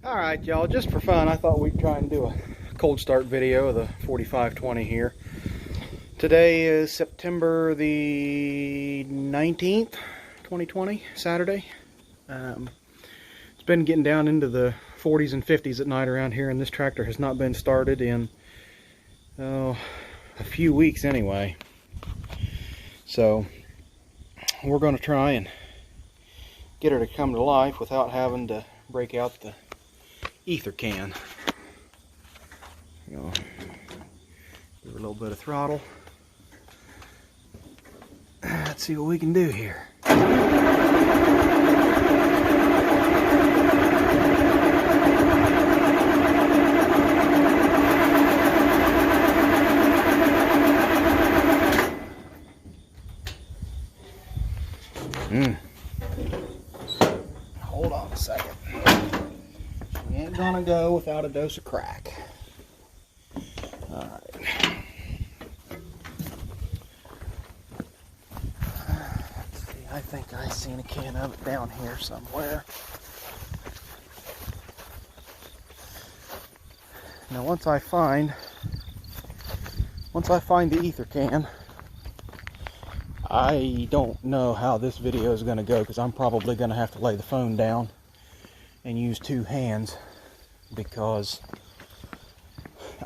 Alright y'all, just for fun I thought we'd try and do a cold start video of the 4520 here. Today is September the 19th, 2020, Saturday. It's been getting down into the 40s and 50s at night around here, and this tractor has not been started in a few weeks anyway. So we're going to try and get her to come to life without having to break out the ether can. You know, give her a little bit of throttle. Let's see what we can do here. Hold on a second. She ain't gonna go without a dose of crack. Alright. Let's see, I think I seen a can of it down here somewhere. Now once I find the ether can, I don't know how this video is going to go, because I'm probably going to have to lay the phone down and use two hands, because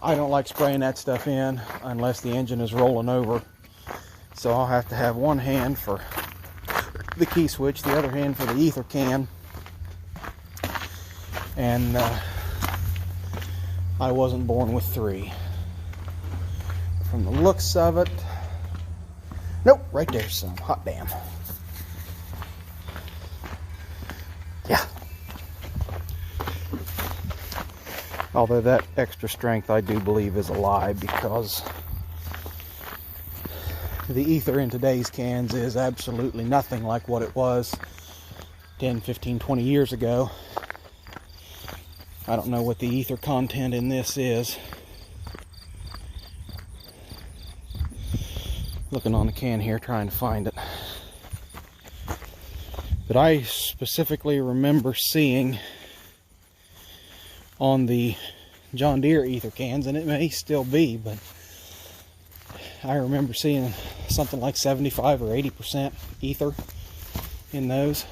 I don't like spraying that stuff in unless the engine is rolling over. So I'll have to have one hand for the key switch, the other hand for the ether can. And I wasn't born with three. From the looks of it, nope, right there's some. Hot damn. Yeah. Although that extra strength I do believe is a lie, because the ether in today's cans is absolutely nothing like what it was 10, 15, 20 years ago. I don't know what the ether content in this is. Looking on the can here, trying to find it. But I specifically remember seeing on the John Deere ether cans, and it may still be, but I remember seeing something like 75 or 80% ether in those.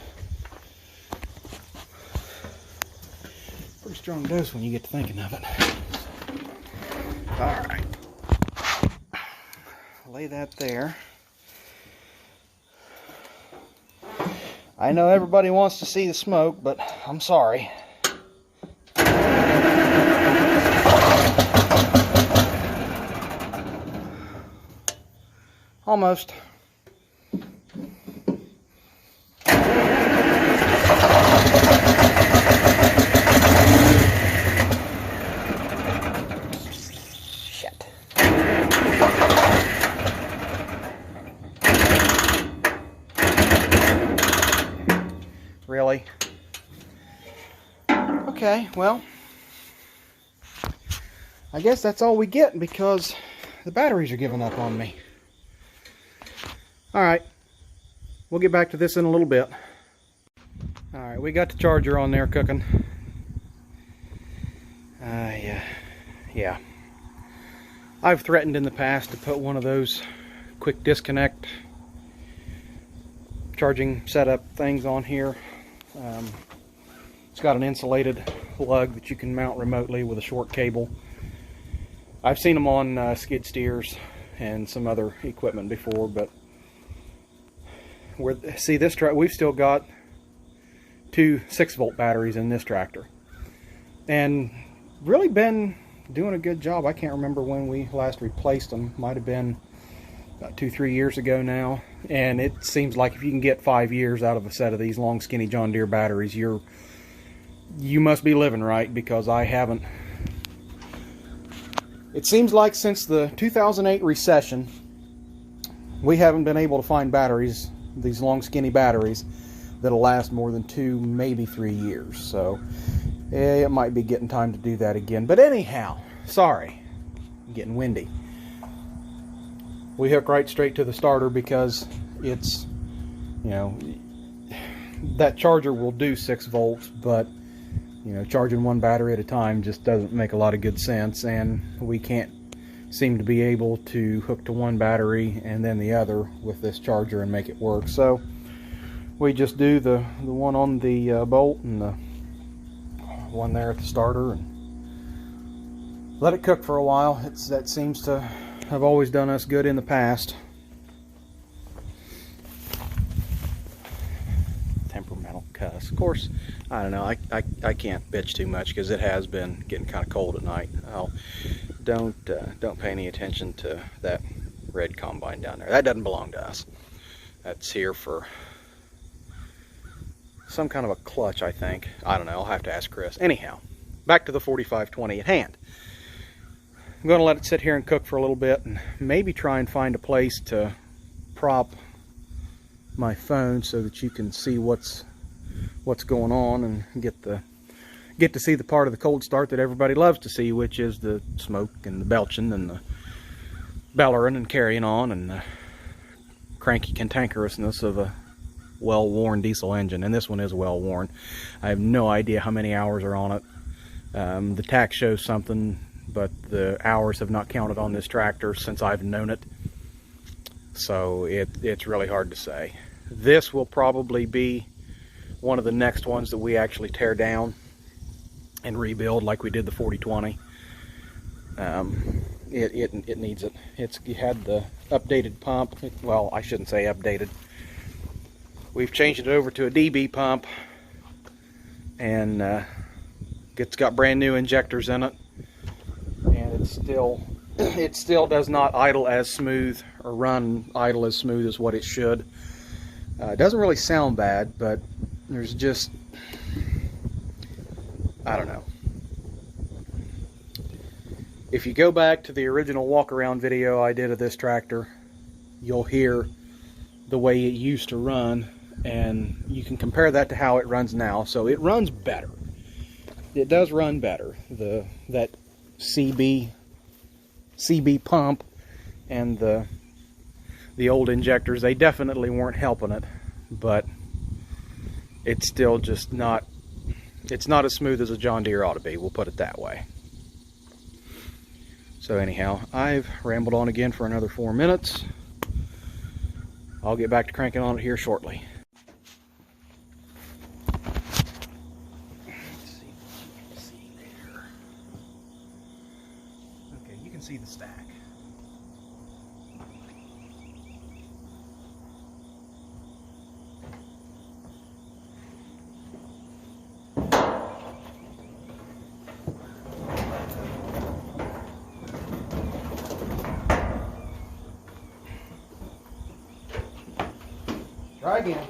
Pretty strong dose when you get to thinking of it. Alright. Lay that there. I know everybody wants to see the smoke, but I'm sorry. Almost. Shit. Really? Okay, well, I guess that's all we get, because the batteries are giving up on me. Alright, we'll get back to this in a little bit. Alright, we got the charger on there cooking. Yeah. I've threatened in the past to put one of those quick disconnect charging setup things on here. It's got an insulated lug that you can mount remotely with a short cable. I've seen them on skid steers and some other equipment before, but see, this truck, we've still got two 6-volt batteries in this tractor, and really been doing a good job. I can't remember when we last replaced them. Might have been about 2-3 years ago now, and it seems like if you can get 5 years out of a set of these long skinny John Deere batteries, you must be living right, because I haven't. It seems like since the 2008 recession, we haven't been able to find batteries, these long skinny batteries, that'll last more than 2, maybe 3 years. So it might be getting time to do that again. But anyhow, sorry, I'm getting windy. We hook right straight to the starter because it's, you know, that charger will do 6 volts, but You know, charging one battery at a time just doesn't make a lot of good sense, and we can't seem to be able to hook to one battery and then the other with this charger and make it work. So we just do the one on the bolt and the one there at the starter and let it cook for a while. That seems to have always done us good in the past. Temperamental cuss. Of course, I don't know, I can't bitch too much because it has been getting kind of cold at night. Don't pay any attention to that red combine down there. That doesn't belong to us. That's here for some kind of a clutch, I think. I don't know, I'll have to ask Chris. Anyhow, back to the 4520 at hand. I'm going to let it sit here and cook for a little bit and maybe try and find a place to prop my phone so that you can see what's going on and get to see the part of the cold start that everybody loves to see, which is the smoke and the belching and the bellering and carrying on and the cranky cantankerousness of a well-worn diesel engine. And this one is well-worn. I have no idea how many hours are on it. The tax shows something, but the hours have not counted on this tractor since I've known it. So it's really hard to say. This will probably be one of the next ones that we actually tear down and rebuild like we did the 4020. It needs it. It had the updated pump. Well, I shouldn't say updated. We've changed it over to a DB pump, and it's got brand new injectors in it, and it still does not idle as smooth or run idle as smooth as what it should. It doesn't really sound bad, but there's just, I don't know. If you go back to the original walk around video I did of this tractor, you'll hear the way it used to run, and you can compare that to how it runs now. So it runs better. It does run better. That CB pump and the old injectors, they definitely weren't helping it, but it's still just not, it's not as smooth as a John Deere ought to be, we'll put it that way. So anyhow, I've rambled on again for another 4 minutes. I'll get back to cranking on it here shortly. Let's see what you can see there. Okay, you can see the stack. Try again.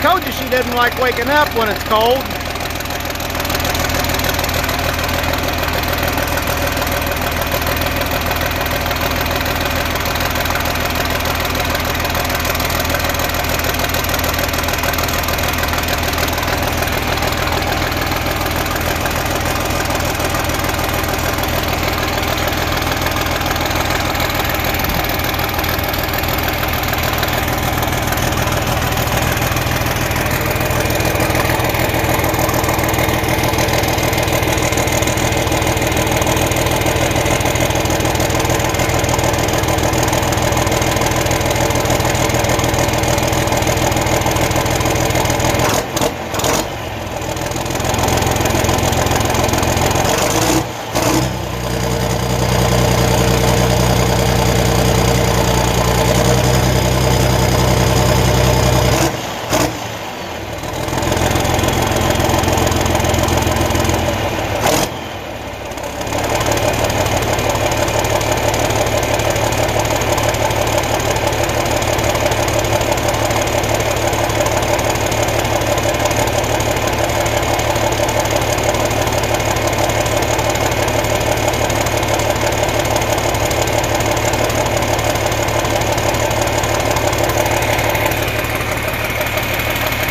Told you she doesn't like waking up when it's cold.